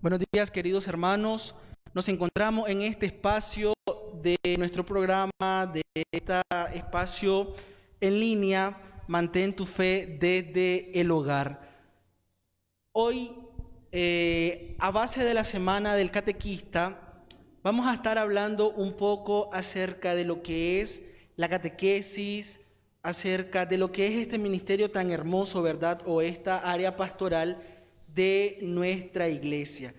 Buenos días, queridos hermanos. Nos encontramos en este espacio de nuestro programa, de este espacio en línea, Mantén tu fe desde el hogar. Hoy, a base de la semana del catequista, vamos a estar hablando un poco acerca de lo que es la catequesis, acerca de lo que es este ministerio tan hermoso, ¿verdad? O esta área pastoral de nuestra iglesia.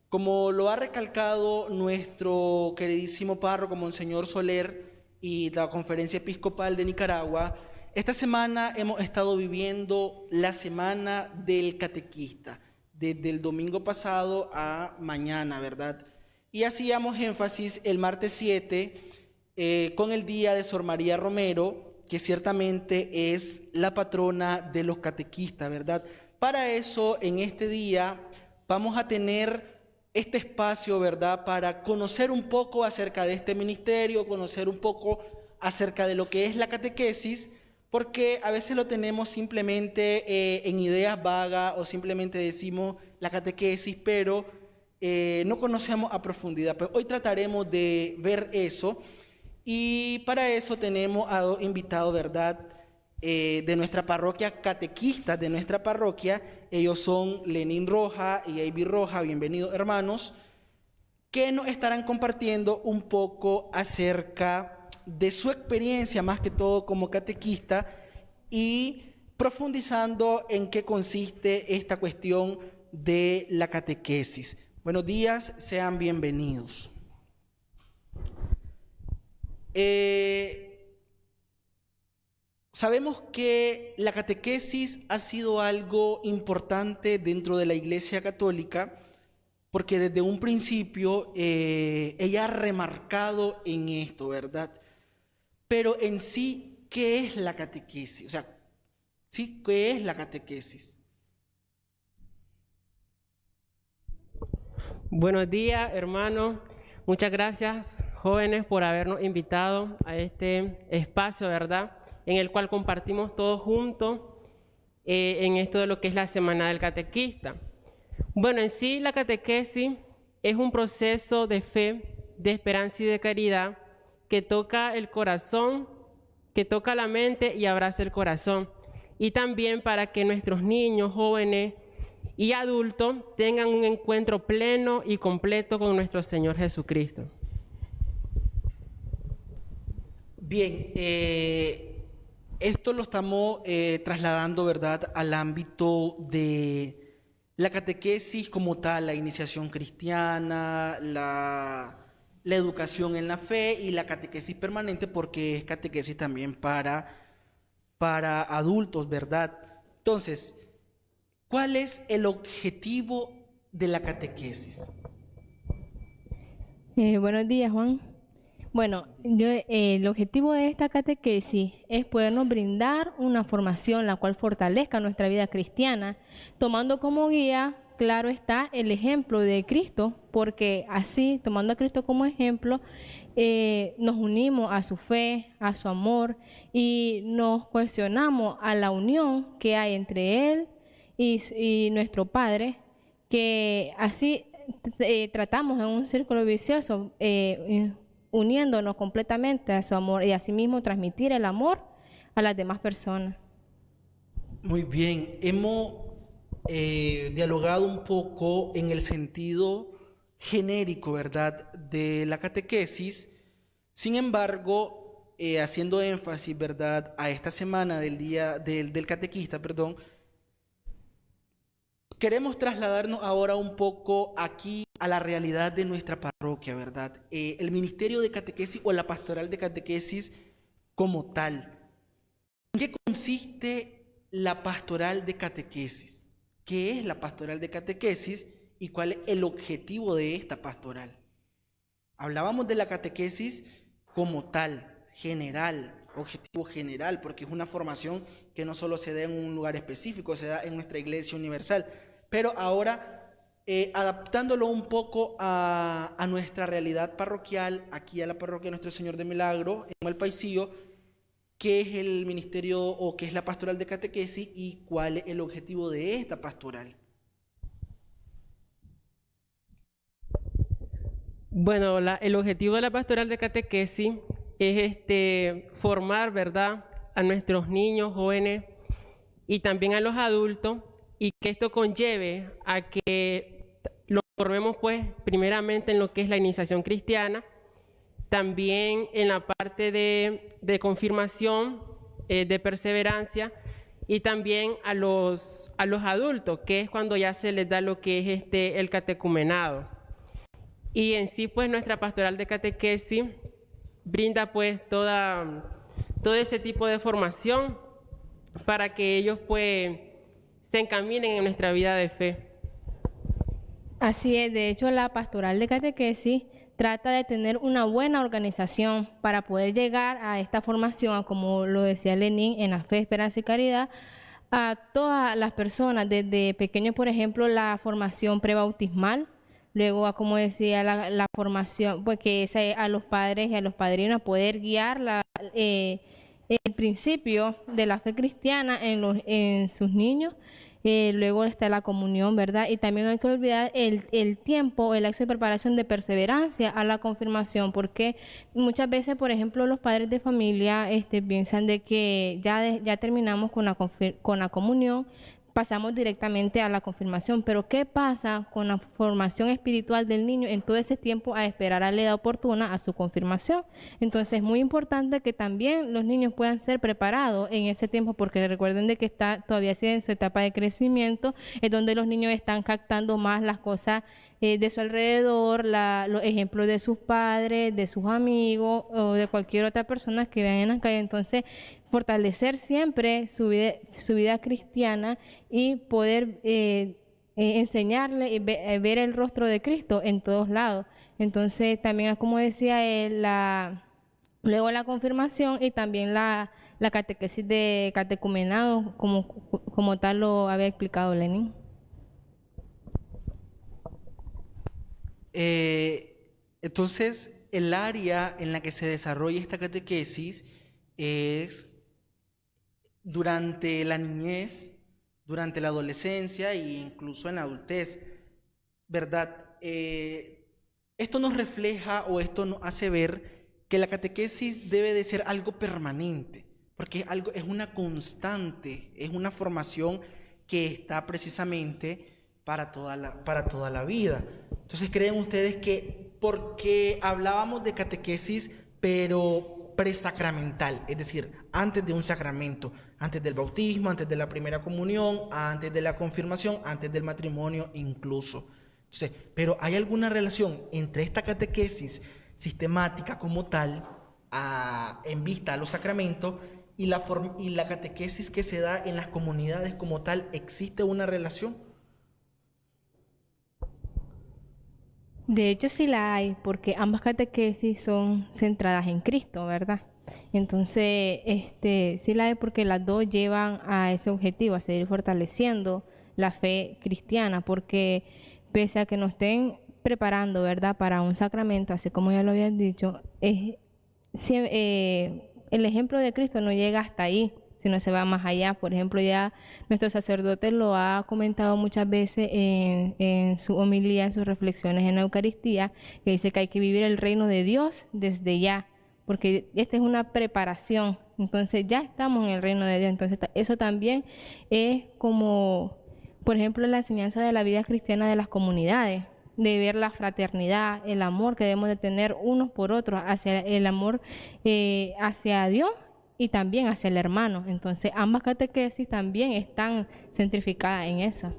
Como lo ha recalcado nuestro queridísimo párroco, Monseñor Soler, y la Conferencia Episcopal de Nicaragua, esta semana hemos estado viviendo la semana del catequista, desde el domingo pasado a mañana, ¿verdad? Y hacíamos énfasis el martes 7 con el día de Sor María Romero, que ciertamente es la patrona de los catequistas, ¿verdad? Para eso, en este día, vamos a tener este espacio, ¿verdad?, para conocer un poco acerca de este ministerio, conocer un poco acerca de lo que es la catequesis, porque a veces lo tenemos simplemente en ideas vagas o simplemente decimos la catequesis, pero no conocemos a profundidad. Pues hoy trataremos de ver eso y para eso tenemos a dos invitados, ¿verdad?, de nuestra parroquia, catequistas de nuestra parroquia. Ellos son Lenín Roja y Ivy Roja, bienvenidos hermanos, que nos estarán compartiendo un poco acerca de su experiencia, más que todo como catequista, y profundizando en qué consiste esta cuestión de la catequesis. Buenos días, sean bienvenidos. Sabemos que la catequesis ha sido algo importante dentro de la Iglesia Católica porque desde un principio ella ha remarcado en esto, ¿verdad? Pero en sí, ¿qué es la catequesis? O sea, ¿sí? ¿Qué es la catequesis? Buenos días, hermanos. Muchas gracias, jóvenes, por habernos invitado a este espacio, ¿verdad?, en el cual compartimos todos juntos en esto de lo que es la Semana del Catequista. Bueno, en sí la catequesis es un proceso de fe, de esperanza y de caridad que toca el corazón, que toca la mente y abraza el corazón. Y también para que nuestros niños, jóvenes y adultos tengan un encuentro pleno y completo con nuestro Señor Jesucristo. Bien, esto lo estamos trasladando, ¿verdad?, al ámbito de la catequesis como tal, la iniciación cristiana, la educación en la fe y la catequesis permanente, porque es catequesis también para adultos, ¿verdad? Entonces, ¿cuál es el objetivo de la catequesis? Buenos días, Juan. Bueno, el objetivo de esta catequesis es podernos brindar una formación la cual fortalezca nuestra vida cristiana, tomando como guía, claro está, el ejemplo de Cristo, porque así, tomando a Cristo como ejemplo, nos unimos a su fe, a su amor y nos cuestionamos a la unión que hay entre Él y nuestro Padre, que así tratamos en un círculo vicioso, uniéndonos completamente a su amor y asimismo transmitir el amor a las demás personas. Muy bien, hemos dialogado un poco en el sentido genérico, ¿verdad?, de la catequesis. Sin embargo, haciendo énfasis, ¿verdad?, a esta semana del día del catequista, perdón, queremos trasladarnos ahora un poco aquí a la realidad de nuestra parroquia, ¿verdad? El ministerio de catequesis o la pastoral de catequesis como tal. ¿En qué consiste la pastoral de catequesis? ¿Qué es la pastoral de catequesis y cuál es el objetivo de esta pastoral? Hablábamos de la catequesis como tal, general, objetivo general, porque es una formación que no solo se da en un lugar específico, se da en nuestra iglesia universal. Pero ahora, adaptándolo un poco a nuestra realidad parroquial, aquí a la parroquia de Nuestro Señor de Milagro, en Malpaisillo, ¿qué es el ministerio o qué es la pastoral de catequesis y cuál es el objetivo de esta pastoral? Bueno, el objetivo de la pastoral de catequesis es formar, ¿verdad?, a nuestros niños, jóvenes y también a los adultos, y que esto conlleve a que los formemos, pues, primeramente en lo que es la iniciación cristiana, también en la parte de confirmación, de perseverancia, y también a los adultos, que es cuando ya se les da lo que es el catecumenado. Y en sí, pues, nuestra pastoral de catequesis brinda, pues, todo ese tipo de formación para que ellos, pues, se encaminen en nuestra vida de fe. Así es, de hecho la pastoral de catequesis trata de tener una buena organización para poder llegar a esta formación, como lo decía Lenín, en la fe, esperanza y caridad, a todas las personas, desde pequeños, por ejemplo, la formación prebautismal, luego, como decía, la formación, pues que es a los padres y a los padrinos, poder guiar el principio de la fe cristiana en sus niños. Luego está la comunión, ¿verdad? Y también no hay que olvidar el tiempo, el lapso de preparación de perseverancia a la confirmación, porque muchas veces, por ejemplo, los padres de familia piensan de que ya terminamos con la comunión, pasamos directamente a la confirmación, pero ¿qué pasa con la formación espiritual del niño en todo ese tiempo a esperar a la edad oportuna a su confirmación? Entonces es muy importante que también los niños puedan ser preparados en ese tiempo, porque recuerden de que está todavía en su etapa de crecimiento, es donde los niños están captando más las cosas de su alrededor, los ejemplos de sus padres, de sus amigos o de cualquier otra persona que vean en la calle. Entonces, fortalecer siempre su vida cristiana y poder enseñarle y ver el rostro de Cristo en todos lados. Entonces, también, como decía él, luego la confirmación y también la catequesis de catecumenado, como tal lo había explicado Lenín. Entonces, el área en la que se desarrolla esta catequesis es durante la niñez, durante la adolescencia e incluso en la adultez, ¿verdad? Esto nos refleja o esto nos hace ver que la catequesis debe de ser algo permanente, porque es una constante, es una formación que está precisamente para toda la vida. Entonces, ¿creen ustedes que porque hablábamos de catequesis, pero presacramental, es decir, antes de un sacramento, antes del bautismo, antes de la primera comunión, antes de la confirmación, antes del matrimonio incluso? Entonces, pero ¿hay alguna relación entre esta catequesis sistemática como tal, en vista a los sacramentos, y la catequesis que se da en las comunidades como tal? ¿Existe una relación? De hecho, sí la hay, porque ambas catequesis son centradas en Cristo, ¿verdad? Entonces, sí la hay porque las dos llevan a ese objetivo, a seguir fortaleciendo la fe cristiana, porque pese a que nos estén preparando, ¿verdad?, para un sacramento, así como ya lo habían dicho, el ejemplo de Cristo no llega hasta ahí, sino se va más allá. Por ejemplo, ya nuestro sacerdote lo ha comentado muchas veces en su homilía, en sus reflexiones en la Eucaristía, que dice que hay que vivir el reino de Dios desde ya, porque esta es una preparación. Entonces ya estamos en el reino de Dios. Entonces eso también es como, por ejemplo, la enseñanza de la vida cristiana de las comunidades, de ver la fraternidad, el amor que debemos de tener unos por otros, hacia el amor hacia Dios y también hacia el hermano. Entonces, ambas catequesis también están centrificadas en eso.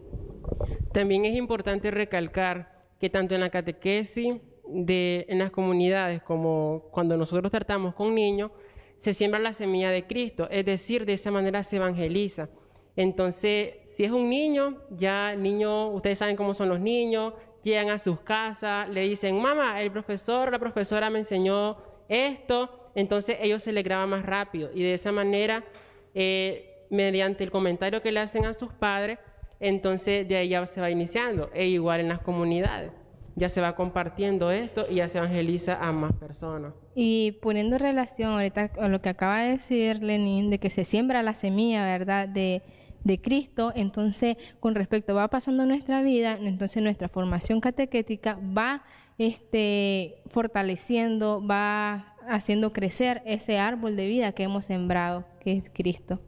También es importante recalcar que tanto en la catequesis en las comunidades como cuando nosotros tratamos con niños, se siembra la semilla de Cristo, es decir, de esa manera se evangeliza. Entonces, si es un niño, ustedes saben cómo son los niños, llegan a sus casas, le dicen, mamá, el profesor, la profesora me enseñó esto. Entonces ellos se les graba más rápido y de esa manera, mediante el comentario que le hacen a sus padres, entonces de ahí ya se va iniciando. E igual en las comunidades, ya se va compartiendo esto y ya se evangeliza a más personas. Y poniendo relación ahorita a lo que acaba de decir Lenín, de que se siembra la semilla, ¿verdad?, de de Cristo. Entonces, con respecto va pasando nuestra vida, entonces nuestra formación catequética va fortaleciendo, va haciendo crecer ese árbol de vida que hemos sembrado, que es Cristo.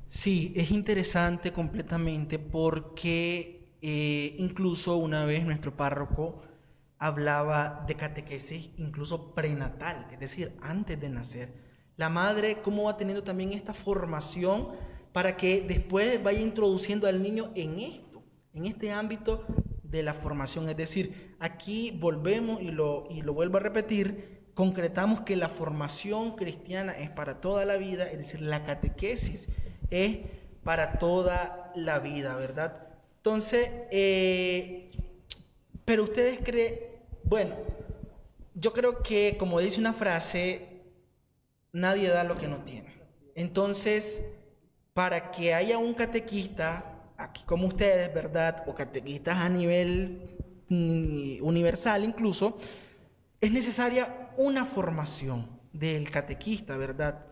Sí, es interesante completamente porque incluso una vez nuestro párroco hablaba de catequesis incluso prenatal, es decir, antes de nacer. La madre, cómo va teniendo también esta formación para que después vaya introduciendo al niño en esto, en este ámbito de la formación. Es decir, aquí volvemos y lo vuelvo a repetir, concretamos que la formación cristiana es para toda la vida, es decir, la catequesis es para toda la vida, ¿verdad? Entonces, pero ustedes creen, bueno, yo creo que como dice una frase, nadie da lo que no tiene. Entonces, para que haya un catequista, aquí como ustedes, ¿verdad? O catequistas a nivel universal incluso, es necesaria una formación del catequista, ¿verdad?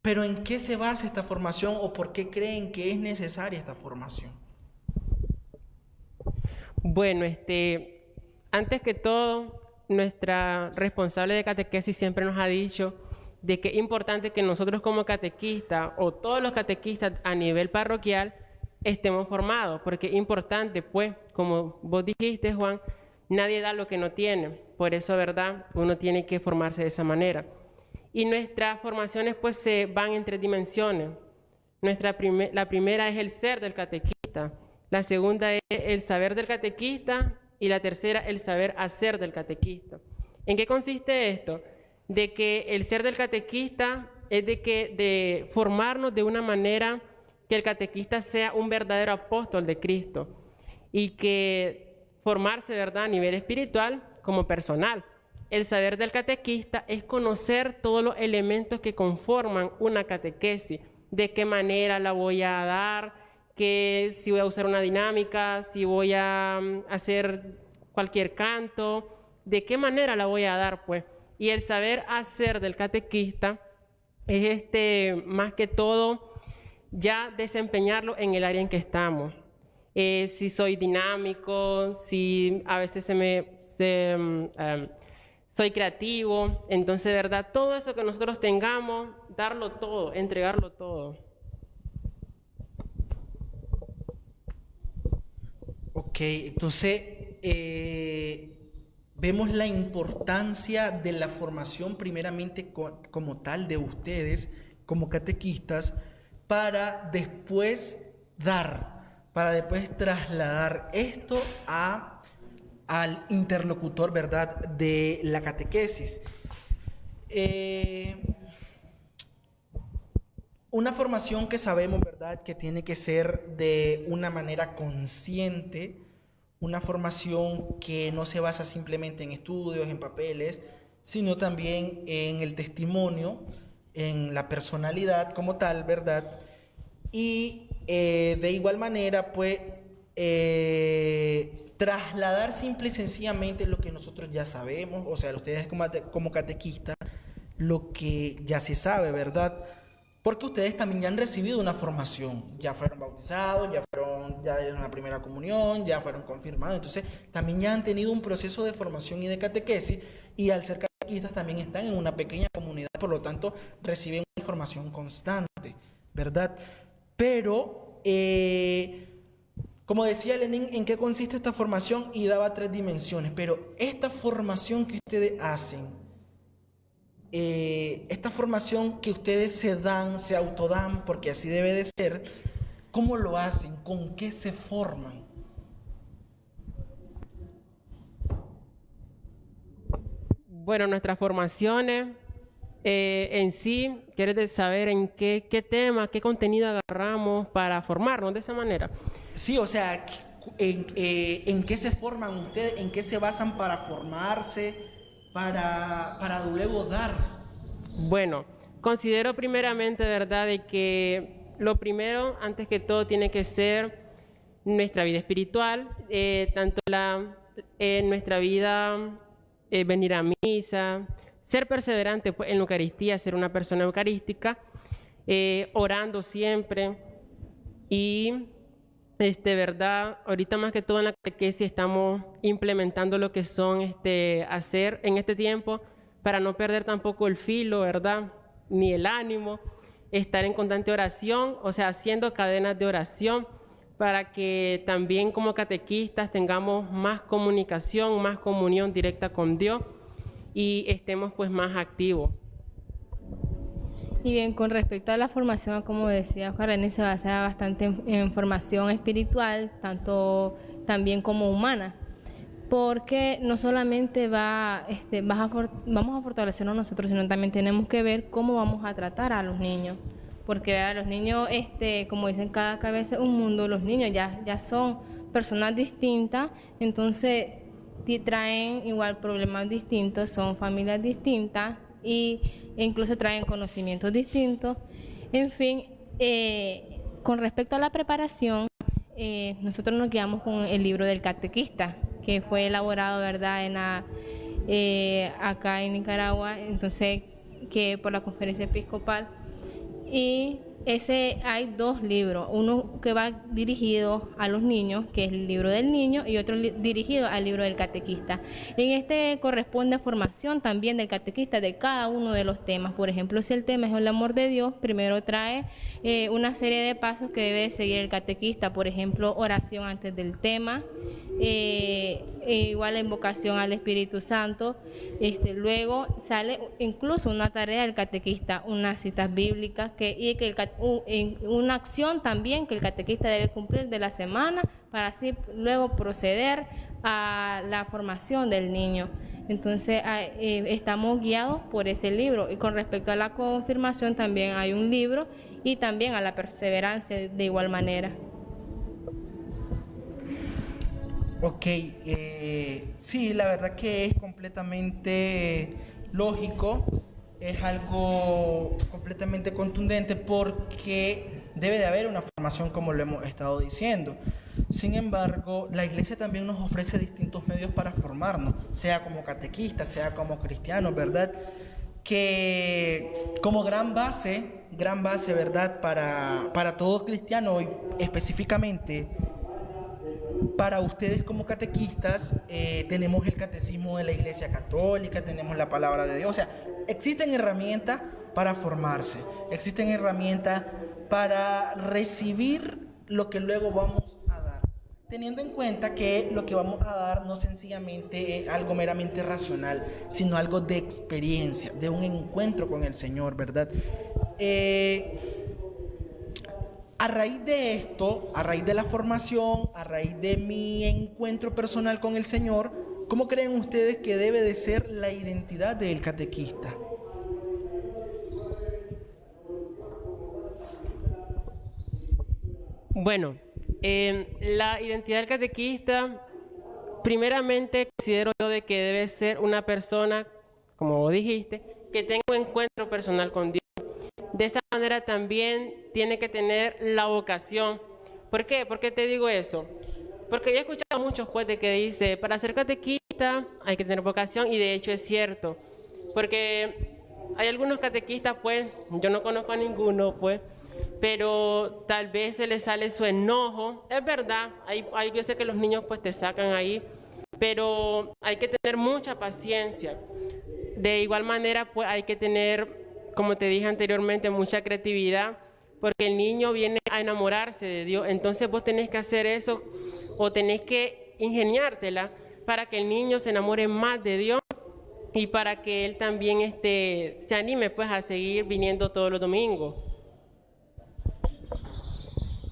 Pero ¿en qué se basa esta formación o por qué creen que es necesaria esta formación? Bueno, antes que todo, nuestra responsable de catequesis siempre nos ha dicho de que es importante que nosotros como catequistas o todos los catequistas a nivel parroquial estemos formados, porque es importante, pues, como vos dijiste, Juan, nadie da lo que no tiene. Por eso, ¿verdad? Uno tiene que formarse de esa manera. Y nuestras formaciones, pues, se van en 3 dimensiones. La primera es el ser del catequista, la segunda es el saber del catequista y la tercera, el saber hacer del catequista. ¿En qué consiste esto? De que el ser del catequista es de formarnos de una manera que el catequista sea un verdadero apóstol de Cristo y que formarse, ¿verdad?, a nivel espiritual como personal. El saber del catequista es conocer todos los elementos que conforman una catequesis, de qué manera la voy a dar, que si voy a usar una dinámica, si voy a hacer cualquier canto, de qué manera la voy a dar, pues. Y el saber hacer del catequista es más que todo ya desempeñarlo en el área en que estamos. Si soy dinámico, si a veces soy creativo, entonces, ¿verdad? Todo eso que nosotros tengamos, darlo todo, entregarlo todo. Ok, entonces vemos la importancia de la formación primeramente como tal de ustedes, como catequistas, para después trasladar esto al interlocutor, ¿verdad?, de la catequesis. Una formación que sabemos, ¿verdad?, que tiene que ser de una manera consciente, una formación que no se basa simplemente en estudios, en papeles, sino también en el testimonio, en la personalidad como tal, ¿verdad? Y de igual manera, pues, trasladar simple y sencillamente lo que nosotros ya sabemos, o sea, ustedes como catequistas, lo que ya se sabe, ¿verdad? Porque ustedes también ya han recibido una formación, ya fueron bautizados, ya dieron la primera comunión, ya fueron confirmados, entonces también ya han tenido un proceso de formación y de catequesis, y al ser catequistas también están en una pequeña comunidad, por lo tanto reciben una información constante, ¿verdad? Pero, como decía Lenin, ¿en qué consiste esta formación? Y daba 3 dimensiones, pero esta formación que ustedes hacen, esta formación que ustedes se autodan, porque así debe de ser, ¿cómo lo hacen? ¿Con qué se forman? Bueno, nuestras formaciones en sí, ¿quieres saber en qué tema, qué contenido agarramos para formarnos de esa manera? Sí, o sea, ¿en qué se forman ustedes? ¿En qué se basan para formarse? Para luego dar. Bueno, considero primeramente, ¿verdad?, de que lo primero, antes que todo, tiene que ser nuestra vida espiritual, tanto nuestra vida, venir a misa, ser perseverante pues, en la Eucaristía, ser una persona eucarística, orando siempre y verdad, ahorita más que todo en la catequesis estamos implementando lo que son hacer en este tiempo para no perder tampoco el filo, ¿verdad? Ni el ánimo, estar en constante oración, o sea, haciendo cadenas de oración para que también como catequistas tengamos más comunicación, más comunión directa con Dios y estemos pues más activos. Y bien, con respecto a la formación, como decía Juan René, se basa bastante en formación espiritual, tanto también como humana, porque no solamente vamos a fortalecernos nosotros, sino también tenemos que ver cómo vamos a tratar a los niños, porque a los niños, como dicen, cada cabeza es un mundo, los niños ya son personas distintas, entonces traen igual problemas distintos, son familias distintas, e incluso traen conocimientos distintos. En fin, con respecto a la preparación, nosotros nos guiamos con el libro del catequista, que fue elaborado, ¿verdad?, acá en Nicaragua, entonces, que por la Conferencia Episcopal. Y hay dos libros, uno que va dirigido a los niños, que es el libro del niño, y otro dirigido al libro del catequista. En corresponde formación también del catequista de cada uno de los temas. Por ejemplo, si el tema es el amor de Dios, primero trae una serie de pasos que debe seguir el catequista, por ejemplo, oración antes del tema, igual la invocación al Espíritu Santo. Luego sale incluso una tarea del catequista, unas citas bíblicas una acción también que el catequista debe cumplir de la semana para así luego proceder a la formación del niño. Entonces estamos guiados por ese libro. Y con respecto a la confirmación también hay un libro, y también a la perseverancia de igual manera. Ok, sí, la verdad que es completamente lógico, es algo completamente contundente porque debe de haber una formación, como lo hemos estado diciendo. Sin embargo, la Iglesia también nos ofrece distintos medios para formarnos, sea como catequistas, sea como cristianos, ¿verdad? Que como gran base, ¿verdad? Para todo cristiano y específicamente para ustedes como catequistas, tenemos el catecismo de la Iglesia Católica, tenemos la palabra de Dios. O sea, existen herramientas para formarse, existen herramientas para recibir lo que luego vamos a dar, teniendo en cuenta que lo que vamos a dar no sencillamente es algo meramente racional, sino algo de experiencia, de un encuentro con el Señor, ¿verdad? A raíz de esto, a raíz de la formación, a raíz de mi encuentro personal con el Señor, ¿cómo creen ustedes que debe de ser la identidad del catequista? Bueno, la identidad del catequista, primeramente considero yo de que debe ser una persona, como dijiste, que tenga un encuentro personal con Dios. De esa manera también tiene que tener la vocación. ¿Por qué? ¿Por qué te digo eso? Porque yo he escuchado muchos pues de que dice, para ser catequista hay que tener vocación, y de hecho es cierto. Porque hay algunos catequistas pues, yo no conozco a ninguno pues, pero tal vez se les sale su enojo. Es verdad, hay veces que los niños pues te sacan ahí, pero hay que tener mucha paciencia. De igual manera pues hay que tener, como te dije anteriormente, mucha creatividad, porque el niño viene a enamorarse de Dios. Entonces vos tenés que hacer eso, o tenés que ingeniártela para que el niño se enamore más de Dios y para que él también se anime pues a seguir viniendo todos los domingos.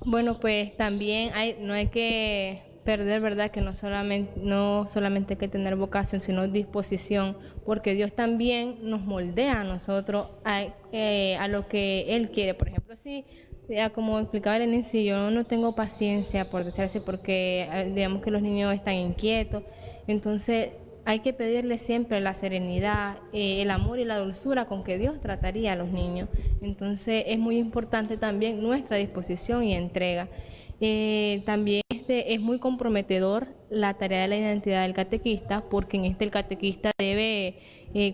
Bueno, pues también no hay que perder, ¿verdad?, que no solamente hay que tener vocación, sino disposición, porque Dios también nos moldea a nosotros a lo que Él quiere. Por ejemplo, si, como explicaba el inicio, yo no tengo paciencia, por decirlo así, porque digamos que los niños están inquietos, entonces hay que pedirle siempre la serenidad, el amor y la dulzura con que Dios trataría a los niños. Entonces es muy importante también nuestra disposición y entrega. También es muy comprometedor la tarea de la identidad del catequista, porque en el catequista debe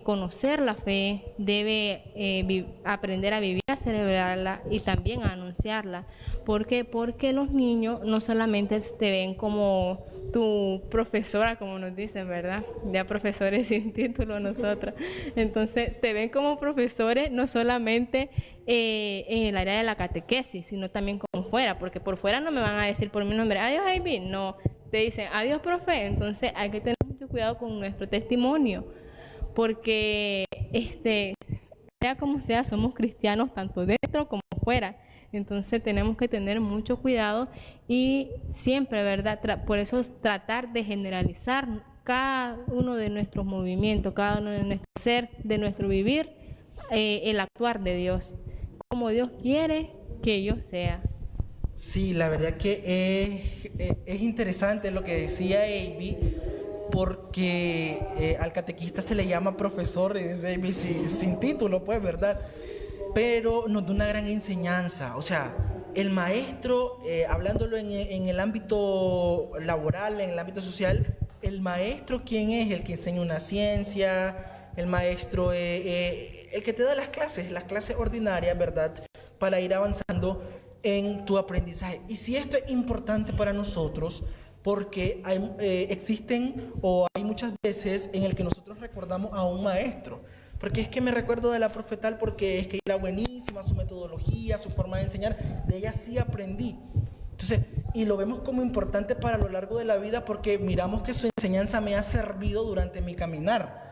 conocer la fe, debe aprender a vivir, a celebrarla y también a anunciarla. ¿Por qué? Porque los niños no solamente te ven como tu profesora, como nos dicen, ¿verdad? Ya profesores sin título nosotros. Entonces, te ven como profesores no solamente en el área de la catequesis, sino también como fuera, porque por fuera no me van a decir por mi nombre, adiós, Ivy, no, te dicen, adiós, profe. Entonces, hay que tener mucho cuidado con nuestro testimonio, porque sea como sea, somos cristianos tanto dentro como fuera. Entonces tenemos que tener mucho cuidado y siempre, ¿verdad? Por eso es tratar de generalizar cada uno de nuestros movimientos, cada uno de nuestro ser, de nuestro vivir, el actuar de Dios, como Dios quiere que yo sea. Sí, la verdad que es interesante lo que decía Avi, porque al catequista se le llama profesor, es Avi sin título, pues, ¿verdad? Pero nos da una gran enseñanza. O sea, el maestro, hablándolo en el ámbito laboral, en el ámbito social, el maestro, ¿quién es? El que enseña una ciencia, el maestro, el que te da las clases ordinarias, ¿verdad? Para ir avanzando en tu aprendizaje. Y si esto es importante para nosotros, porque existen o hay muchas veces en el que nosotros recordamos a un maestro. Porque es que me recuerdo de la profetal porque es que era buenísima, su metodología, su forma de enseñar, de ella sí aprendí. Entonces, y lo vemos como importante para lo largo de la vida porque miramos que su enseñanza me ha servido durante mi caminar.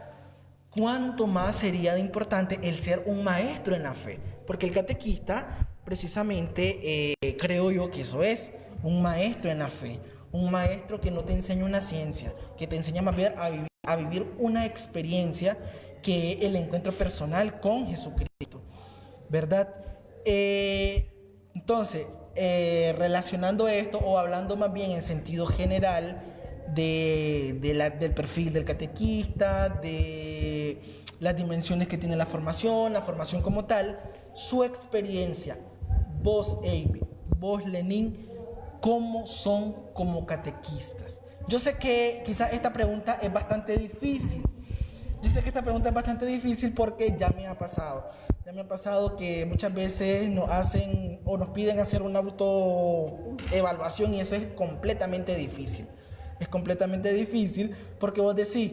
¿Cuánto más sería de importante el ser un maestro en la fe? Porque el catequista, precisamente, creo yo que eso es, un maestro en la fe. Un maestro que no te enseña una ciencia, que te enseña más bien a vivir una experiencia que es el encuentro personal con Jesucristo, ¿verdad? Entonces, relacionando esto o hablando más bien en sentido general del perfil del catequista, de las dimensiones que tiene la formación como tal, su experiencia, vos, Avi, vos, Lenín, ¿cómo son como catequistas? Yo sé que quizás esta pregunta es bastante difícil. Yo sé que esta pregunta es bastante difícil porque ya me ha pasado. Ya me ha pasado que muchas veces nos hacen o nos piden hacer una autoevaluación y eso es completamente difícil. Es completamente difícil porque vos decís,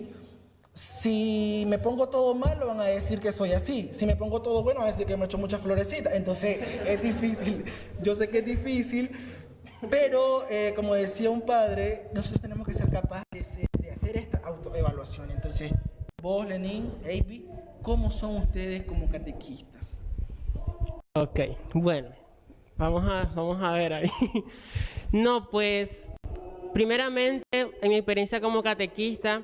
si me pongo todo mal, lo van a decir que soy así. Si me pongo todo bueno, van a decir que me he hecho muchas florecitas. Entonces, es difícil. Yo sé que es difícil, pero como decía un padre, nosotros tenemos que ser capaces de hacer esta autoevaluación. Entonces, vos, Lenín, Avi, ¿cómo son ustedes como catequistas? Ok, bueno, vamos a ver ahí. No, pues, primeramente, en mi experiencia como catequista,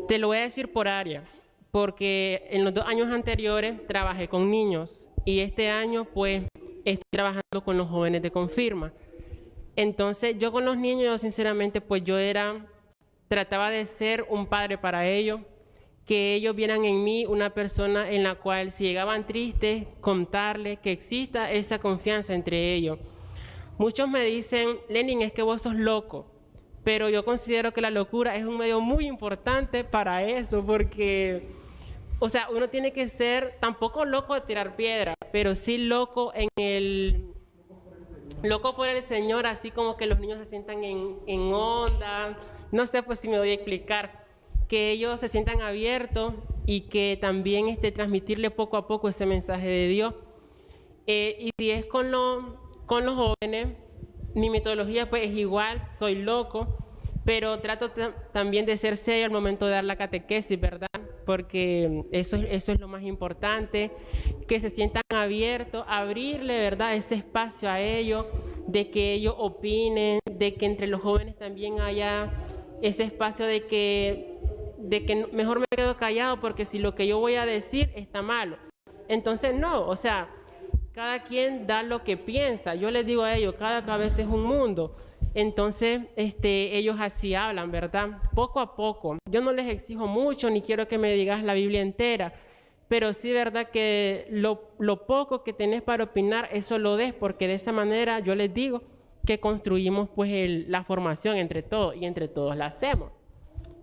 te lo voy a decir por área, porque en los 2 años anteriores trabajé con niños y este año, pues, estoy trabajando con los jóvenes de confirma. Entonces, yo con los niños, yo sinceramente, pues, trataba de ser un padre para ellos, que ellos vieran en mí una persona en la cual si llegaban tristes, contarles que exista esa confianza entre ellos. Muchos me dicen, Lenin, es que vos sos loco, pero yo considero que la locura es un medio muy importante para eso, porque, o sea, uno tiene que ser tampoco loco de tirar piedra, pero sí loco loco por el Señor, así como que los niños se sientan en onda, no sé pues si me doy a explicar, que ellos se sientan abiertos y que también transmitirle poco a poco ese mensaje de Dios. Y si es con los jóvenes, mi metodología pues es igual, soy loco, pero trato también de ser serio al momento de dar la catequesis, ¿verdad? Porque eso es lo más importante, que se sientan abiertos, abrirle, ¿verdad?, ese espacio a ellos, de que ellos opinen, de que entre los jóvenes también haya ese espacio de que mejor me quedo callado porque si lo que yo voy a decir está malo. Entonces, no, o sea, cada quien da lo que piensa. Yo les digo a ellos, cada cabeza es un mundo. Entonces, ellos así hablan, ¿verdad? Poco a poco. Yo no les exijo mucho, ni quiero que me digas la Biblia entera, pero sí, ¿verdad? Que lo poco que tenés para opinar, eso lo des, porque de esa manera yo les digo que construimos pues la formación entre todos y entre todos la hacemos.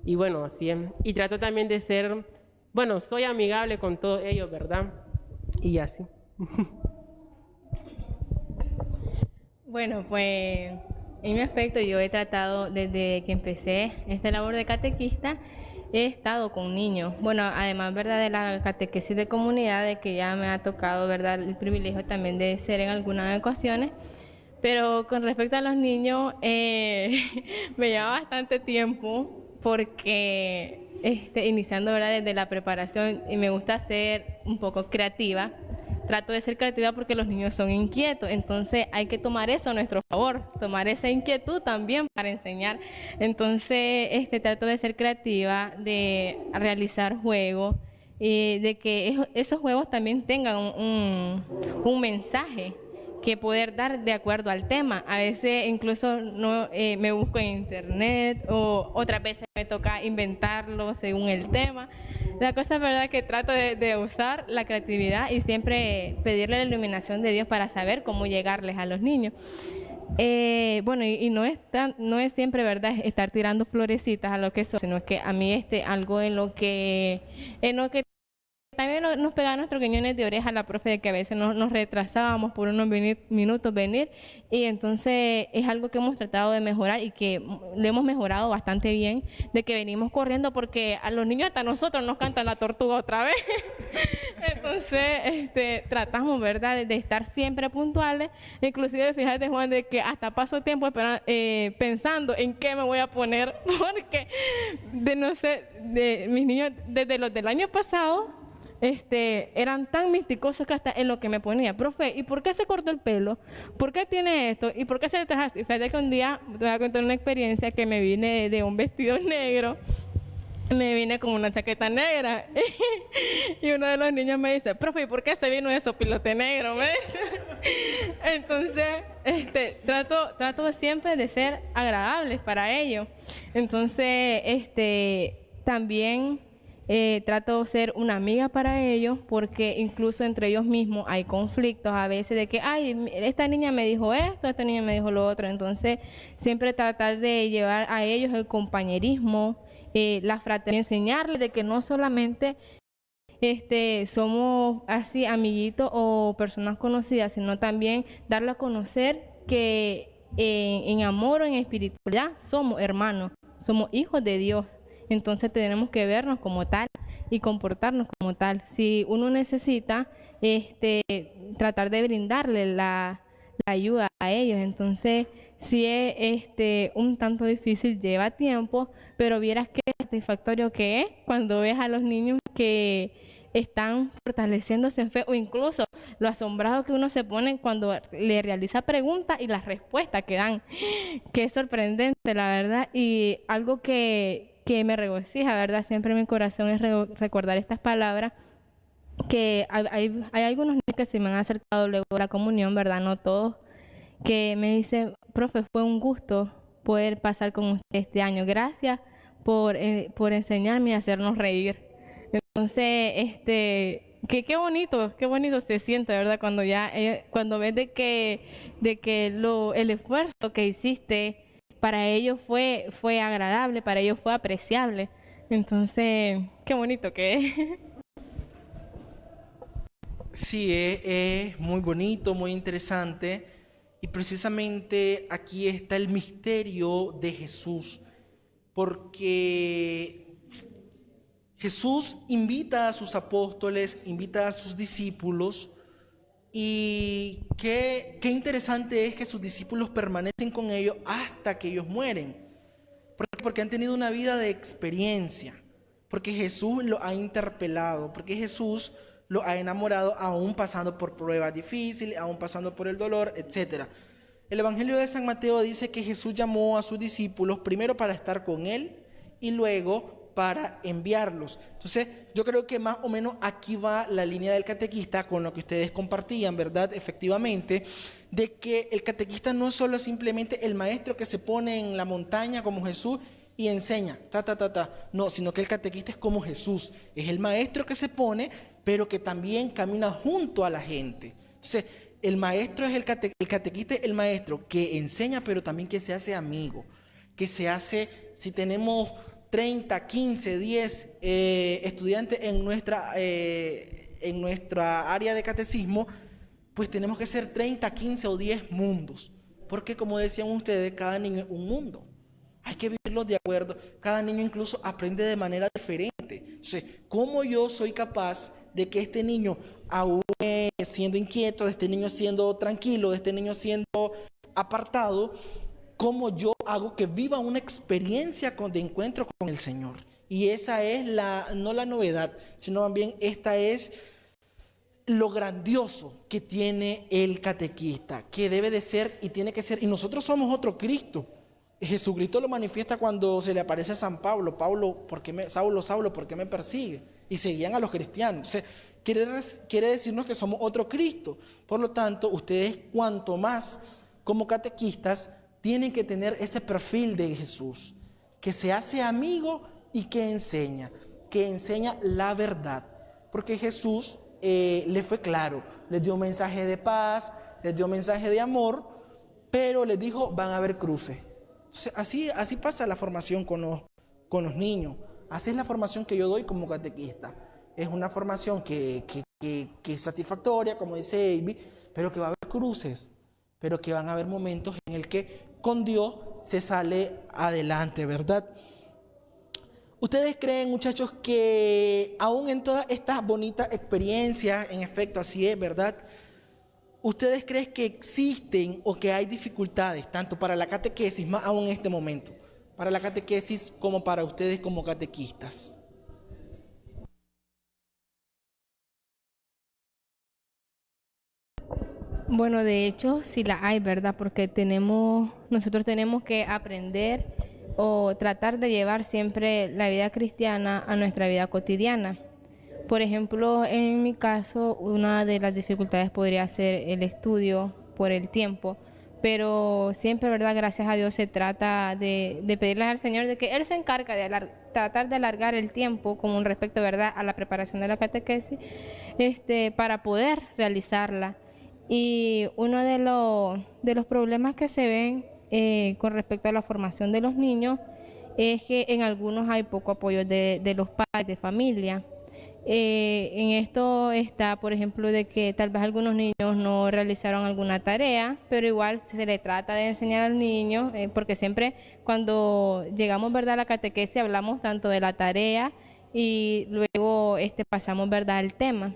Y bueno, así es. Y trato también de ser bueno, soy amigable con todos ellos, ¿verdad? Y así. Bueno, pues en mi aspecto yo he tratado desde que empecé esta labor de catequista, he estado con niños. Bueno, además, ¿verdad?, de la catequesis de comunidad, de que ya me ha tocado, ¿verdad?, el privilegio también de ser en algunas ocasiones. Pero con respecto a los niños, me lleva bastante tiempo porque iniciando, ¿verdad?, desde la preparación, y me gusta ser un poco creativa. Trato de ser creativa porque los niños son inquietos, entonces hay que tomar eso a nuestro favor, tomar esa inquietud también para enseñar. Entonces, trato de ser creativa, de realizar juegos, y de que esos juegos también tengan un mensaje que poder dar de acuerdo al tema. A veces incluso no me busco en internet, o otras veces me toca inventarlo según el tema. La cosa es, verdad, que trato de usar la creatividad y siempre pedirle la iluminación de Dios para saber cómo llegarles a los niños. Bueno, y no es siempre, verdad, estar tirando florecitas a lo que son, sino que a mí algo en lo que también nos pegaba nuestros guiñones de oreja la profe, de que a veces nos retrasábamos por unos minutos venir, y entonces es algo que hemos tratado de mejorar y que lo hemos mejorado bastante bien, de que venimos corriendo porque a los niños, hasta nosotros nos cantan la tortuga otra vez. Entonces tratamos, ¿verdad?, de estar siempre puntuales. Inclusive, fíjate, Juan, de que hasta paso tiempo pensando en qué me voy a poner, porque de mis niños desde los del año pasado eran tan misticosos que hasta en lo que me ponía, profe, ¿y por qué se cortó el pelo? ¿Por qué tiene esto? ¿Y por qué se trajo así? Fíjate que un día te voy a contar una experiencia, que me vine de un vestido negro, me vine con una chaqueta negra y uno de los niños me dice, profe, ¿y por qué se vino eso, pilote negro? ¿Me dice? Entonces, trato siempre de ser agradables para ellos. Entonces, también trato de ser una amiga para ellos, porque incluso entre ellos mismos hay conflictos a veces de que, ay, esta niña me dijo esto, esta niña me dijo lo otro. Entonces, siempre tratar de llevar a ellos el compañerismo, la fraternidad, enseñarles de que no solamente somos así amiguitos o personas conocidas, sino también darle a conocer que en amor o en espiritualidad somos hermanos, somos hijos de Dios. Entonces tenemos que vernos como tal y comportarnos como tal. Si uno necesita tratar de brindarle la ayuda a ellos, entonces si es un tanto difícil, lleva tiempo, pero vieras qué satisfactorio que es cuando ves a los niños que están fortaleciéndose en fe, o incluso lo asombrado que uno se pone cuando le realiza preguntas y las respuestas que dan. Qué sorprendente, la verdad, y algo que me regocija, ¿verdad? Siempre en mi corazón es recordar estas palabras, que hay algunos niños que se me han acercado luego de la comunión, ¿verdad? No todos, que me dicen, profe, fue un gusto poder pasar con usted este año. Gracias por enseñarme y hacernos reír. Entonces, qué bonito se siente, ¿verdad? Cuando cuando ves de que el esfuerzo que hiciste para ellos fue agradable, para ellos fue apreciable. Entonces, qué bonito que es. Sí, es muy bonito, muy interesante, y precisamente aquí está el misterio de Jesús, porque Jesús invita a sus apóstoles, invita a sus discípulos, y qué interesante es que sus discípulos permanecen con ellos hasta que ellos mueren, porque han tenido una vida de experiencia, porque Jesús los ha interpelado, porque Jesús los ha enamorado, aún pasando por pruebas difíciles, aún pasando por el dolor, etc. El Evangelio de San Mateo dice que Jesús llamó a sus discípulos primero para estar con él y luego para enviarlos. Entonces, yo creo que más o menos aquí va la línea del catequista con lo que ustedes compartían, ¿verdad? Efectivamente, de que el catequista no es solo simplemente el maestro que se pone en la montaña como Jesús y enseña, no, sino que el catequista es como Jesús, es el maestro que se pone, pero que también camina junto a la gente. Entonces, el maestro es el catequista es el maestro que enseña, pero también que se hace amigo, que se hace, si tenemos 30, 15, 10 estudiantes en nuestra área de catecismo, pues tenemos que ser 30, 15 o 10 mundos. Porque como decían ustedes, cada niño es un mundo. Hay que vivirlos de acuerdo. Cada niño incluso aprende de manera diferente. Entonces, ¿cómo yo soy capaz de que este niño, aún siendo inquieto, de este niño siendo tranquilo, de este niño siendo apartado, cómo yo hago que viva una experiencia de encuentro con el Señor? Y esa es no la novedad, sino también esta es lo grandioso que tiene el catequista, que debe de ser y tiene que ser. Y nosotros somos otro Cristo. Jesucristo lo manifiesta cuando se le aparece a San Pablo. Saulo, Saulo, ¿por qué me persigue? Y seguían a los cristianos. Entonces, quiere decirnos que somos otro Cristo. Por lo tanto, ustedes cuanto más como catequistas tienen que tener ese perfil de Jesús, que se hace amigo y que enseña la verdad. Porque Jesús le fue claro, les dio un mensaje de paz, les dio un mensaje de amor, pero les dijo, van a haber cruces. Entonces, así pasa la formación con los niños. Así es la formación que yo doy como catequista. Es una formación que es satisfactoria, como dice Avi, pero que va a haber cruces, pero que van a haber momentos en el que con Dios se sale adelante, ¿verdad? ¿Ustedes creen, muchachos, que aún en todas estas bonitas experiencias, en efecto así es, ¿verdad? ¿Ustedes creen que existen o que hay dificultades, tanto para la catequesis, más aún en este momento, para la catequesis como para ustedes como catequistas? Bueno, de hecho, sí la hay, ¿verdad? Porque nosotros tenemos que aprender o tratar de llevar siempre la vida cristiana a nuestra vida cotidiana. Por ejemplo, en mi caso, una de las dificultades podría ser el estudio por el tiempo, pero siempre, ¿verdad? Gracias a Dios se trata de pedirle al Señor de que Él se encarga de tratar de alargar el tiempo con respecto, ¿verdad?, a la preparación de la catequesis, para poder realizarla. Y uno de los problemas que se ven con respecto a la formación de los niños es que en algunos hay poco apoyo de los padres de familia. En esto está, por ejemplo, de que tal vez algunos niños no realizaron alguna tarea, pero igual se le trata de enseñar al niño, porque siempre cuando llegamos, ¿verdad?, a la catequesis hablamos tanto de la tarea y luego pasamos, ¿verdad?, al tema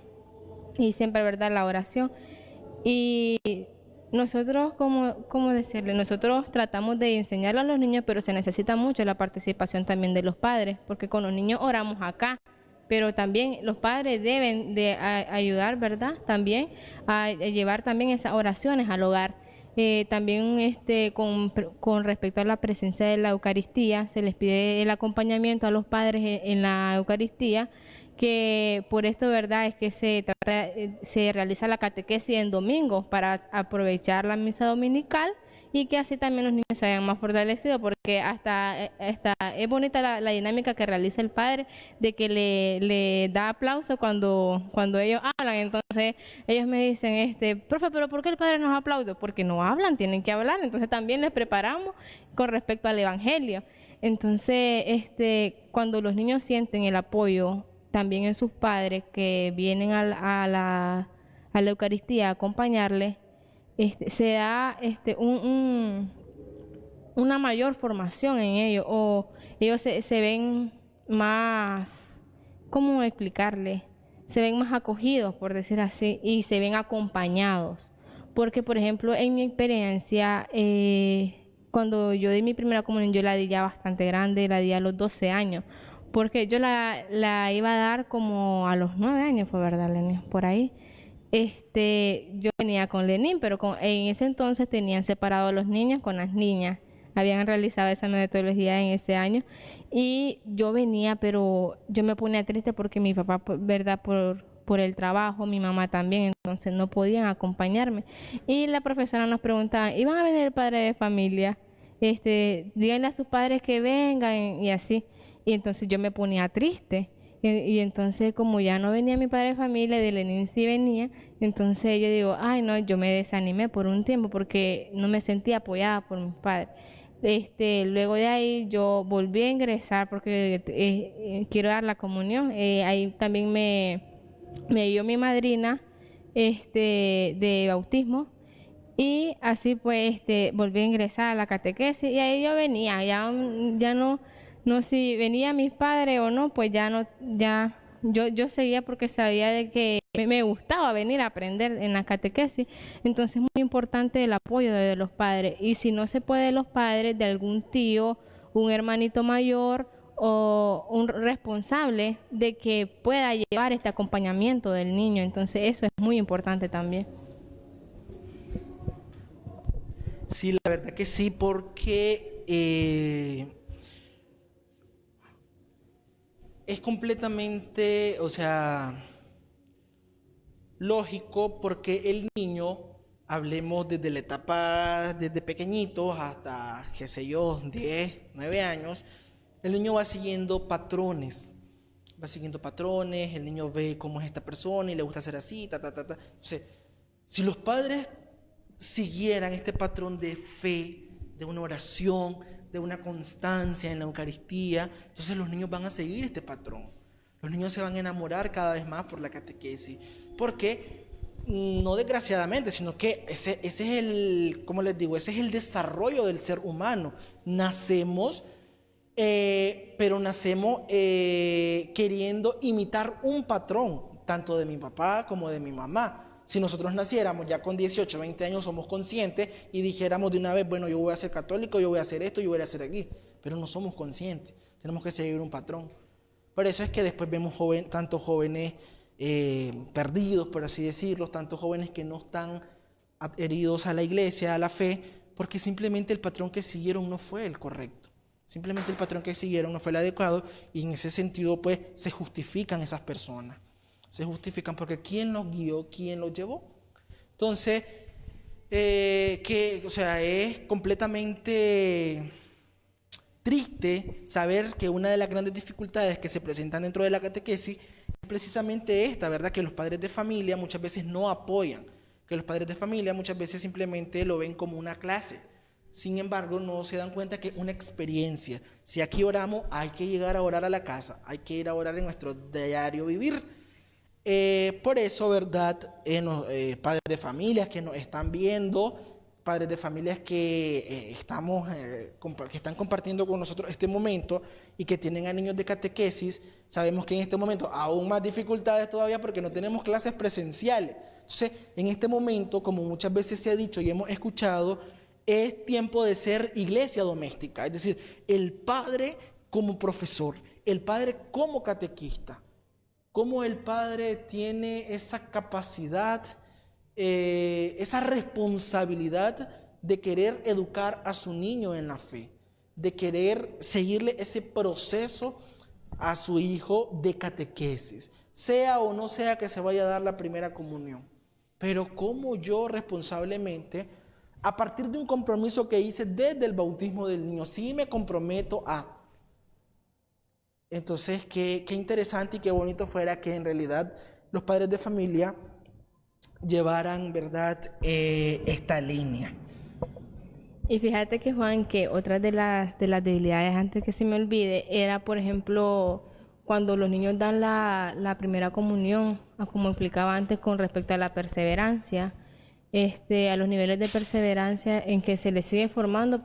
y siempre, ¿verdad?, la oración. Y nosotros, ¿cómo decirle? Nosotros tratamos de enseñarle a los niños, pero se necesita mucho la participación también de los padres, porque con los niños oramos acá, pero también los padres deben de ayudar, ¿verdad? También a llevar también esas oraciones al hogar. También con respecto a la presencia de la Eucaristía, se les pide el acompañamiento a los padres en la Eucaristía, que por esto, ¿verdad?, es que se realiza la catequesis en domingo para aprovechar la misa dominical y que así también los niños se vayan más fortalecidos, porque es bonita la dinámica que realiza el padre de que le da aplauso cuando ellos hablan. Entonces ellos me dicen, profe, pero ¿por qué el padre nos aplaude? Porque no hablan, tienen que hablar. Entonces también les preparamos con respecto al evangelio. Entonces, cuando los niños sienten el apoyo también en sus padres que vienen a la Eucaristía a acompañarles, se da una mayor formación en ellos, o ellos se ven más, ¿cómo explicarle? Se ven más acogidos, por decir así, y se ven acompañados. Porque, por ejemplo, en mi experiencia, cuando yo di mi primera comunión, yo la di ya bastante grande, la di a los 12 años, porque yo la iba a dar como a los 9 años, fue verdad, Lenín, por ahí. Yo venía con Lenín, pero en ese entonces tenían separado a los niños con las niñas. Habían realizado esa metodología en ese año y yo venía, pero yo me ponía triste porque mi papá, verdad, por el trabajo, mi mamá también, entonces no podían acompañarme. Y la profesora nos preguntaba, ¿iban a venir el padre de familia? Díganle a sus padres que vengan y así. Y entonces yo me ponía triste. Y entonces, como ya no venía mi padre de familia, de Lenín sí venía, entonces yo digo, ay no, yo me desanimé por un tiempo porque no me sentía apoyada por mis padres. Luego de ahí yo volví a ingresar porque quiero dar la comunión. Ahí también me dio mi madrina de bautismo. Y así pues volví a ingresar a la catequesis y ahí yo venía, ya no si venía mis padres o no, pues ya no, ya yo seguía porque sabía de que me gustaba venir a aprender en la catequesis. Entonces es muy importante el apoyo de los padres, y si no se puede de los padres, de algún tío, un hermanito mayor o un responsable de que pueda llevar este acompañamiento del niño. Entonces eso es muy importante también. Sí, la verdad que sí, porque es completamente, o sea, lógico, porque el niño, hablemos desde la etapa, desde pequeñitos hasta, qué sé yo, 10, 9 años, el niño va siguiendo patrones. El niño ve cómo es esta persona y le gusta hacer así, ta. Entonces, si los padres siguieran este patrón de fe, de una oración, de una constancia en la Eucaristía, entonces los niños van a seguir este patrón. Los niños se van a enamorar cada vez más por la catequesis. Porque, no desgraciadamente, sino que ese es el, ¿cómo les digo? Ese es el desarrollo del ser humano. Nacemos, pero nacemos queriendo imitar un patrón, tanto de mi papá como de mi mamá. Si nosotros naciéramos ya con 18, 20 años, somos conscientes y dijéramos de una vez, bueno, yo voy a ser católico, yo voy a hacer esto, yo voy a hacer aquí. Pero no somos conscientes, tenemos que seguir un patrón. Por eso es que después vemos tantos jóvenes perdidos, por así decirlo, tantos jóvenes que no están adheridos a la iglesia, a la fe, porque simplemente el patrón que siguieron no fue el correcto. Simplemente el patrón que siguieron no fue el adecuado, y en ese sentido pues se justifican esas personas. Se justifican porque ¿quién los guió? ¿Quién los llevó? Entonces, o sea, es completamente triste saber que una de las grandes dificultades que se presentan dentro de la catequesis es precisamente esta, ¿verdad? Que los padres de familia muchas veces no apoyan, que los padres de familia muchas veces simplemente lo ven como una clase. Sin embargo, no se dan cuenta que es una experiencia. Si aquí oramos, hay que llegar a orar a la casa, hay que ir a orar en nuestro diario vivir. Por eso, ¿verdad? Padres de familias que nos están viendo, padres de familias que están compartiendo con nosotros este momento y que tienen a niños de catequesis, sabemos que en este momento aún más dificultades todavía porque no tenemos clases presenciales. Entonces, en este momento, como muchas veces se ha dicho y hemos escuchado, es tiempo de ser iglesia doméstica, es decir, el padre como profesor, el padre como catequista. Cómo el padre tiene esa capacidad, esa responsabilidad de querer educar a su niño en la fe, de querer seguirle ese proceso a su hijo de catequesis, sea o no sea que se vaya a dar la primera comunión. Pero cómo yo responsablemente, a partir de un compromiso que hice desde el bautismo del niño, sí me comprometo a... Entonces, qué interesante y qué bonito fuera que en realidad los padres de familia llevaran, ¿verdad?, esta línea. Y fíjate que, Juan, que otra de las debilidades, antes que se me olvide, era, por ejemplo, cuando los niños dan la primera comunión, como explicaba antes con respecto a la perseverancia, a los niveles de perseverancia en que se les sigue formando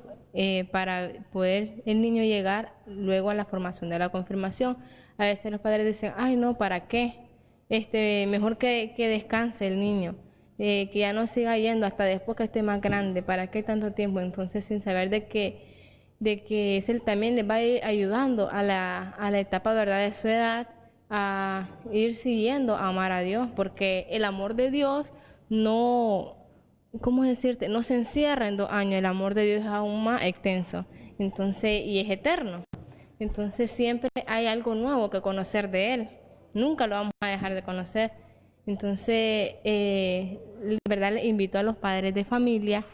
para poder el niño llegar luego a la formación de la confirmación. A veces los padres dicen, ay no, ¿para qué? Mejor que descanse el niño, que ya no siga yendo hasta después que esté más grande, ¿para qué tanto tiempo? Entonces, sin saber de que él también les va a ir ayudando a la etapa, ¿verdad?, de su edad, a ir siguiendo a amar a Dios, porque el amor de Dios no... ¿Cómo decirte? No se encierra en 2 años, el amor de Dios es aún más extenso, entonces, y es eterno. Entonces siempre hay algo nuevo que conocer de Él, nunca lo vamos a dejar de conocer. Entonces, verdad, les invito a los padres de familia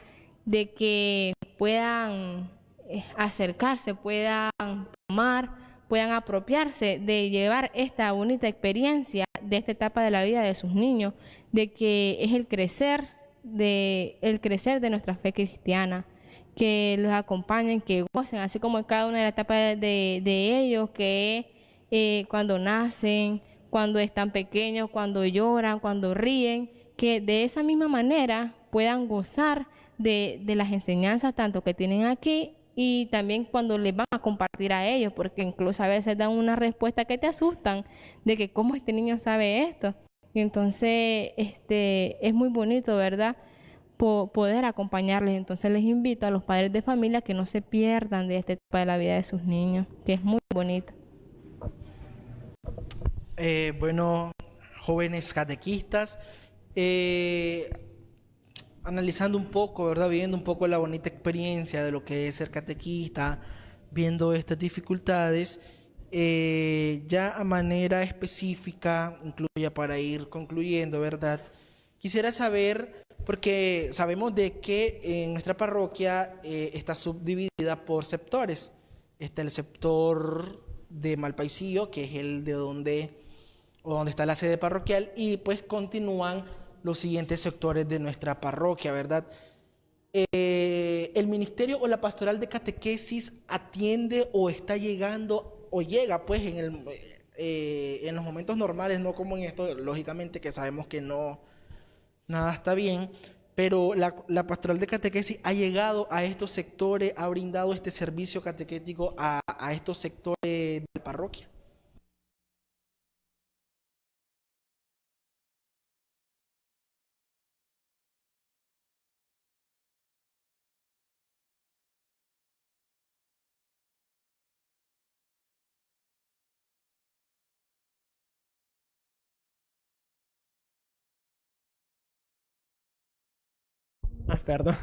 de que puedan acercarse, puedan tomar, puedan apropiarse de llevar esta bonita experiencia de esta etapa de la vida de sus niños, de que es el crecer de nuestra fe cristiana, que los acompañen, que gocen, así como en cada una de las etapas de ellos, que cuando nacen, cuando están pequeños, cuando lloran, cuando ríen, que de esa misma manera puedan gozar de las enseñanzas tanto que tienen aquí y también cuando les van a compartir a ellos, porque incluso a veces dan una respuesta que te asustan de que cómo este niño sabe esto. Y entonces es muy bonito, ¿verdad? Poder acompañarles. Entonces les invito a los padres de familia que no se pierdan de esta etapa de la vida de sus niños, que es muy bonito. Bueno, jóvenes catequistas, analizando un poco, ¿verdad? Viendo un poco la bonita experiencia de lo que es ser catequista, viendo estas dificultades, ya a manera específica, incluso ya para ir concluyendo, ¿verdad? Quisiera saber, porque sabemos de que en nuestra parroquia está subdividida por sectores. Está el sector de Malpaisillo, que es el de donde está la sede parroquial, y pues continúan los siguientes sectores de nuestra parroquia, ¿verdad? El ministerio o la pastoral de catequesis atiende o está llegando o llega pues en los momentos normales, no como en esto, lógicamente que sabemos que no, nada está bien, pero la pastoral de catequesis ha llegado a estos sectores, ha brindado este servicio catequético a estos sectores de la parroquia. Perdón.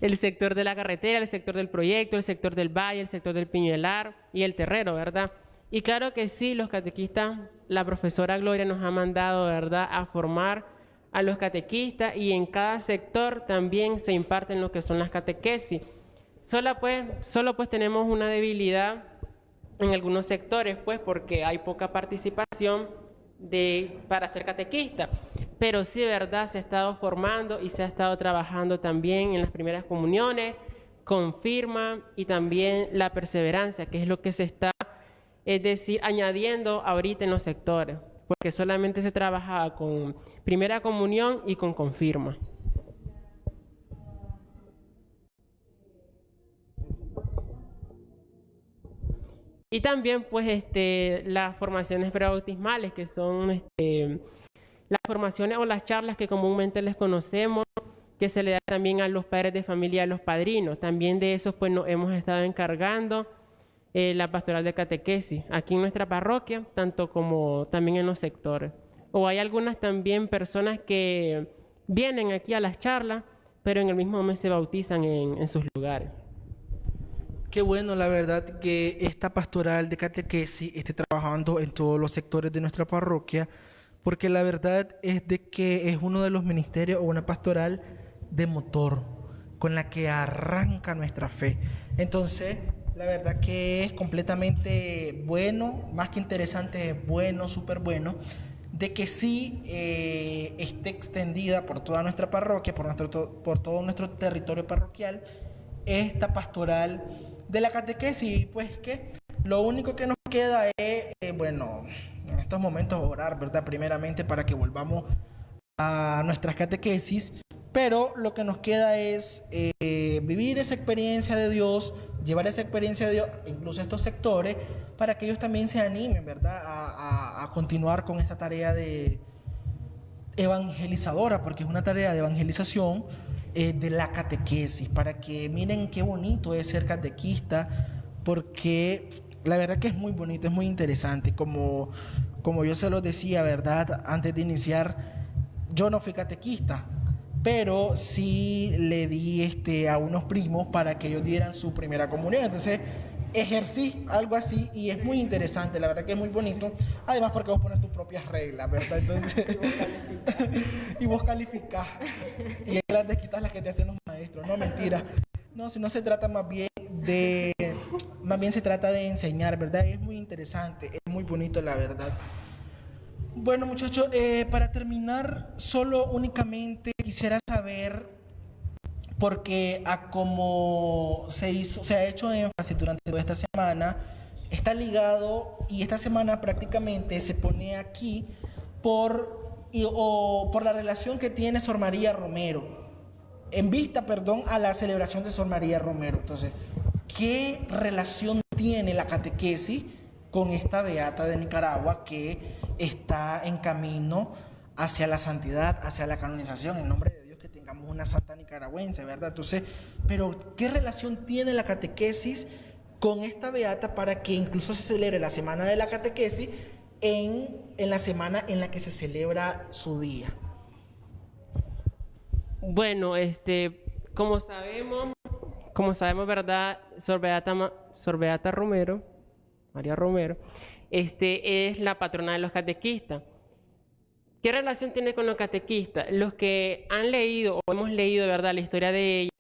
El sector de la carretera, el sector del proyecto, el sector del valle, el sector del Piñuelar y el Terrero, ¿verdad? Y claro que sí, los catequistas, la profesora Gloria nos ha mandado, ¿verdad?, a formar a los catequistas y en cada sector también se imparten lo que son las catequesis. Solo pues tenemos una debilidad en algunos sectores, pues porque hay poca participación para ser catequista, pero sí, verdad, se ha estado formando y se ha estado trabajando también en las primeras comuniones, confirma y también la perseverancia, que es lo que se está, es decir, añadiendo ahorita en los sectores, porque solamente se trabajaba con primera comunión y con confirma. Y también pues las formaciones prebautismales, que son las formaciones o las charlas que comúnmente les conocemos, que se le da también a los padres de familia y a los padrinos. También de esos pues nos hemos estado encargando la pastoral de catequesis aquí en nuestra parroquia, tanto como también en los sectores. O hay algunas también personas que vienen aquí a las charlas, pero en el mismo mes se bautizan en sus lugares. Qué bueno, la verdad, que esta pastoral de catequesis esté trabajando en todos los sectores de nuestra parroquia, porque la verdad es de que es uno de los ministerios o una pastoral de motor con la que arranca nuestra fe. Entonces, la verdad que es completamente bueno, más que interesante, es bueno, súper bueno, de que sí esté extendida por toda nuestra parroquia, por todo nuestro territorio parroquial, esta pastoral de la catequesis. Pues que lo único que nos queda es, bueno, en estos momentos orar, ¿verdad? Primeramente para que volvamos a nuestras catequesis, pero lo que nos queda es vivir esa experiencia de Dios, llevar esa experiencia de Dios incluso a estos sectores, para que ellos también se animen, ¿verdad?, a continuar con esta tarea de evangelizadora, porque es una tarea de evangelización de la catequesis, para que miren qué bonito es ser catequista, porque la verdad que es muy bonito, es muy interesante, como yo se los decía, ¿verdad?, antes de iniciar. Yo no fui catequista, pero sí le di a unos primos para que ellos dieran su primera comunión. Entonces ejercí algo así y es muy interesante, la verdad que es muy bonito. Además porque vos pones tus propias reglas, ¿verdad? Entonces, y vos calificás. Y ahí las desquitas las que te hacen los maestros. No, mentira. No, si no se trata más bien se trata de enseñar, ¿verdad? Y es muy interesante, es muy bonito, la verdad. Bueno, muchachos, para terminar, solo únicamente quisiera saber porque a como se ha hecho énfasis durante toda esta semana, está ligado, y esta semana prácticamente se pone aquí por la relación que tiene Sor María Romero, en vista, a la celebración de Sor María Romero. Entonces, ¿qué relación tiene la catequesis con esta beata de Nicaragua que está en camino hacia la santidad, hacia la canonización? En nombre de Dios, que tengamos una santa nicaragüense, ¿verdad? Entonces, pero ¿qué relación tiene la catequesis con esta beata para que incluso se celebre la semana de la catequesis en la semana en la que se celebra su día? Bueno, como sabemos, ¿verdad? Sor Beata Romero, María Romero, es la patrona de los catequistas. ¿Qué relación tiene con los catequistas? Los que han leído o hemos leído, ¿verdad?, la historia de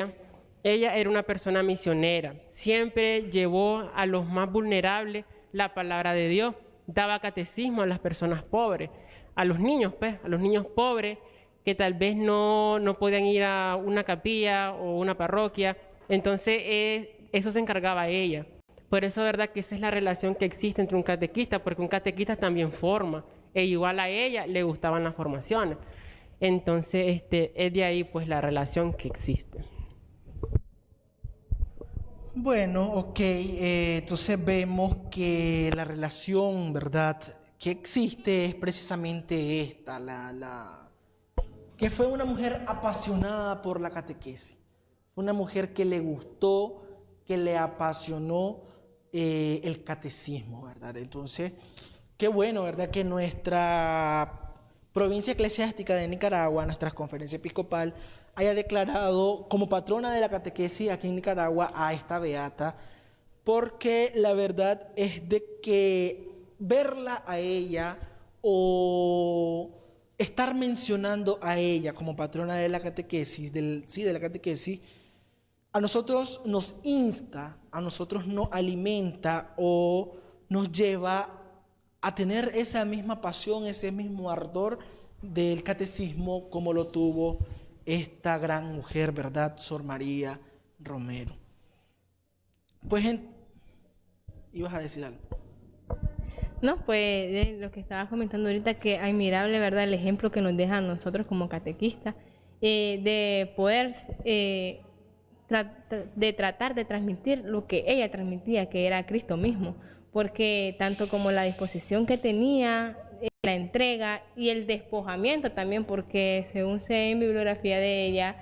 ella era una persona misionera. Siempre llevó a los más vulnerables la palabra de Dios. Daba catecismo a las personas pobres, a los niños pobres que tal vez no podían ir a una capilla o una parroquia. Entonces, eso se encargaba ella. Por eso, ¿verdad?, que esa es la relación que existe entre un catequista, porque un catequista también forma, e igual a ella le gustaban las formaciones. Entonces, es de ahí pues la relación que existe. Bueno, ok, entonces vemos que la relación, ¿verdad?, que existe es precisamente esta, que fue una mujer apasionada por la catequesis, una mujer que le gustó, que le apasionó el catecismo, ¿verdad? Entonces, qué bueno, ¿verdad?, que nuestra provincia eclesiástica de Nicaragua, nuestra conferencia episcopal, haya declarado como patrona de la catequesis aquí en Nicaragua a esta beata, porque la verdad es de que verla a ella o estar mencionando a ella como patrona de la catequesis, de la catequesis, a nosotros nos insta, a nosotros nos alimenta o nos lleva a tener esa misma pasión, ese mismo ardor del catecismo como lo tuvo esta gran mujer, ¿verdad?, Sor María Romero. Pues, ¿ibas a decir algo? No, pues lo que estabas comentando ahorita, que admirable, ¿verdad?, el ejemplo que nos deja a nosotros como catequistas, de poder tratar de transmitir lo que ella transmitía, que era Cristo mismo, porque tanto como la disposición que tenía, la entrega y el despojamiento también, porque según sé en bibliografía de ella,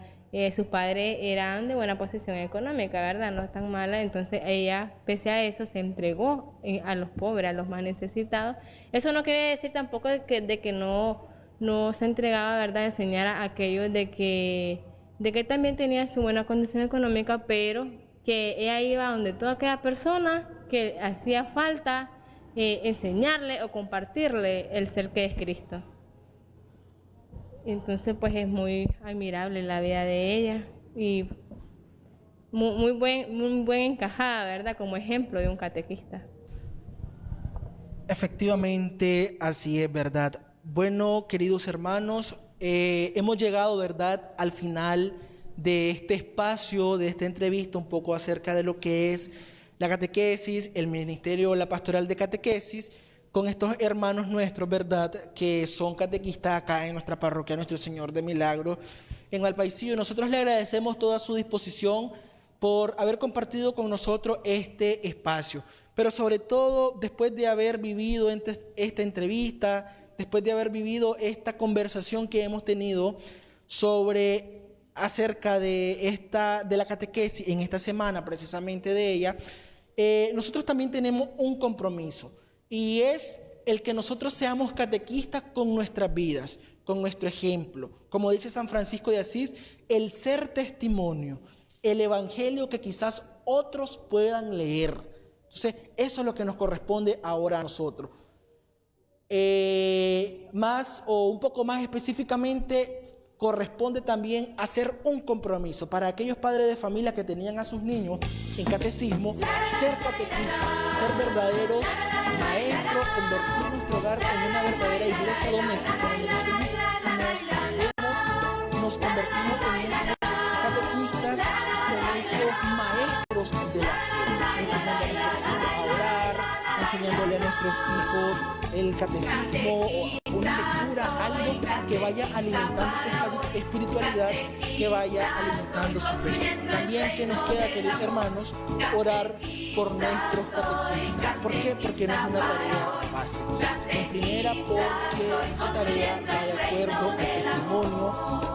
sus padres eran de buena posición económica, ¿verdad?, no tan mala. Entonces ella, pese a eso, se entregó a los pobres, a los más necesitados. Eso no quiere decir tampoco de que no se entregaba, ¿verdad?, a enseñar a aquellos de que también tenía su buena condición económica, pero que ella iba donde toda aquella persona que hacía falta enseñarle o compartirle el ser que es Cristo. Entonces, pues es muy admirable la vida de ella y muy buen encajada, ¿verdad?, como ejemplo de un catequista. Efectivamente, así es, ¿verdad? Bueno, queridos hermanos, hemos llegado, ¿verdad?, al final de este espacio, de esta entrevista, un poco acerca de lo que es la catequesis, el ministerio, la pastoral de catequesis, con estos hermanos nuestros, ¿verdad?, que son catequistas acá en nuestra parroquia Nuestro Señor de Milagros en Valpaisillo. Nosotros le agradecemos toda su disposición por haber compartido con nosotros este espacio, pero sobre todo después de haber vivido esta entrevista, después de haber vivido esta conversación que hemos tenido acerca de la catequesis en esta semana, precisamente de ella, nosotros también tenemos un compromiso, y es el que nosotros seamos catequistas con nuestras vidas, con nuestro ejemplo. Como dice San Francisco de Asís, el ser testimonio, el evangelio que quizás otros puedan leer. Entonces, eso es lo que nos corresponde ahora a nosotros. Más o un poco más específicamente, corresponde también hacer un compromiso para aquellos padres de familia que tenían a sus niños en catecismo, ser catequistas, ser verdaderos maestros, convertir nuestro hogar en una verdadera iglesia doméstica, donde nosotros nos convertimos en esos catequistas enseñándole a nuestros hijos el catecismo o una lectura, algo que vaya alimentando su espiritualidad, que vaya alimentando su fe. También que nos queda, queridos hermanos, orar por nuestros catequistas. ¿Por qué? Porque no es una tarea fácil. En primera, porque su tarea va de acuerdo al testimonio,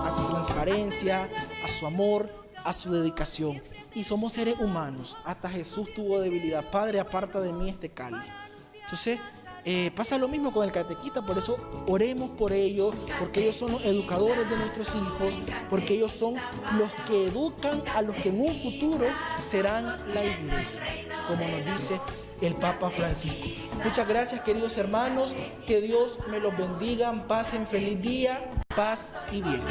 a su transparencia, a su amor, a su dedicación. Y somos seres humanos. Hasta Jesús tuvo debilidad. Padre, aparta de mí este cáliz. Entonces, pasa lo mismo con el catequista. Por eso oremos por ellos, porque ellos son los educadores de nuestros hijos, porque ellos son los que educan a los que en un futuro serán la iglesia, como nos dice el Papa Francisco. Muchas gracias, queridos hermanos. Que Dios me los bendiga. Pasen feliz día, paz y bien.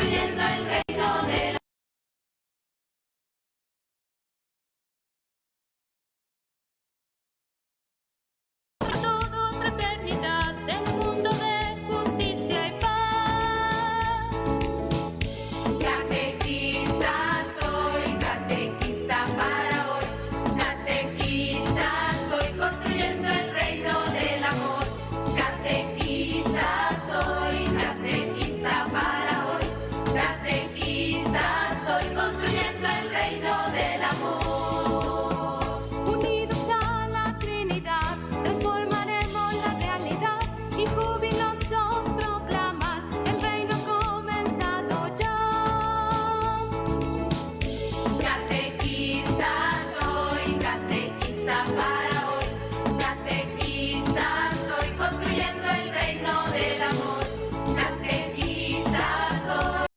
Catequista, soy construyendo el reino del amor.